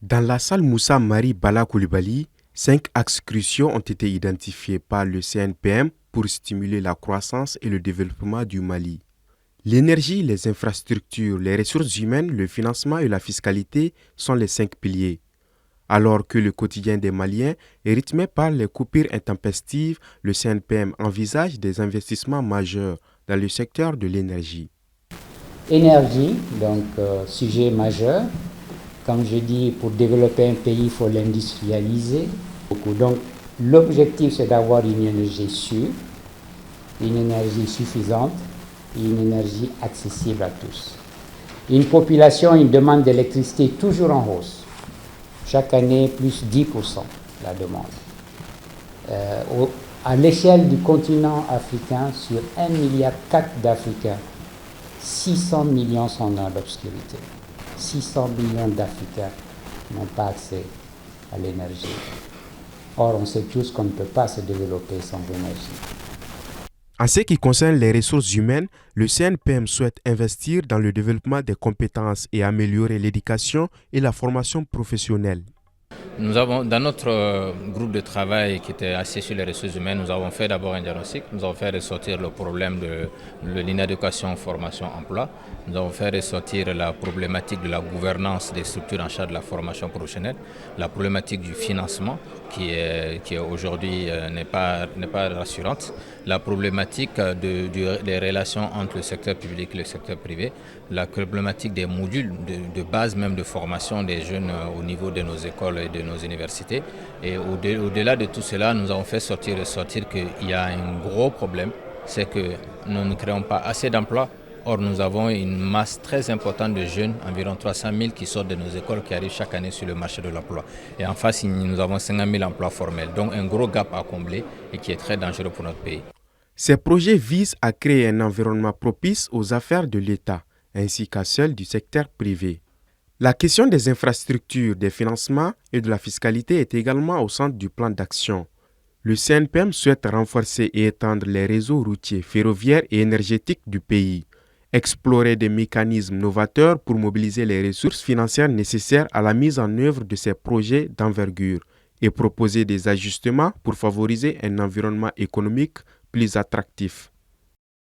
Dans la salle Moussa Marie Bala Coulibaly, 5 axes cruciaux ont été identifiés par le CNPM pour stimuler la croissance et le développement du Mali. L'énergie, les infrastructures, les ressources humaines, le financement et la fiscalité sont les 5 piliers. Alors que le quotidien des Maliens est rythmé par les coupures intempestives, le CNPM envisage des investissements majeurs dans le secteur de l'énergie. Énergie, sujet majeur. Comme je dis, pour développer un pays, il faut l'industrialiser. Donc, l'objectif, c'est d'avoir une énergie sûre, une énergie suffisante et une énergie accessible à tous. Une population, une demande d'électricité toujours en hausse. Chaque année, plus 10% la demande. À l'échelle du continent africain, sur 1,4 milliard d'Africains, 600 millions sont dans l'obscurité. 600 millions d'Africains n'ont pas accès à l'énergie. Or, on sait tous qu'on ne peut pas se développer sans énergie. En ce qui concerne les ressources humaines, le CNPM souhaite investir dans le développement des compétences et améliorer l'éducation et la formation professionnelle. Nous avons, dans notre groupe de travail qui était assis sur les ressources humaines, nous avons fait d'abord un diagnostic, nous avons fait ressortir le problème de l'inéducation, formation, emploi. Nous avons fait ressortir la problématique de la gouvernance des structures en charge de la formation professionnelle, la problématique du financement qui aujourd'hui n'est pas rassurante, la problématique des relations entre le secteur public et le secteur privé, la problématique des modules de base même de formation des jeunes au niveau de nos écoles et de nos universités. Et au-delà de tout cela, nous avons fait ressortir qu'il y a un gros problème, c'est que nous ne créons pas assez d'emplois. Or, nous avons une masse très importante de jeunes, environ 300 000 qui sortent de nos écoles, qui arrivent chaque année sur le marché de l'emploi. Et en face, nous avons 50 000 emplois formels, donc un gros gap à combler et qui est très dangereux pour notre pays. Ces projets visent à créer un environnement propice aux affaires de l'État, ainsi qu'à celles du secteur privé. La question des infrastructures, des financements et de la fiscalité est également au centre du plan d'action. Le CNPM souhaite renforcer et étendre les réseaux routiers, ferroviaires et énergétiques du pays, explorer des mécanismes novateurs pour mobiliser les ressources financières nécessaires à la mise en œuvre de ces projets d'envergure et proposer des ajustements pour favoriser un environnement économique plus attractif.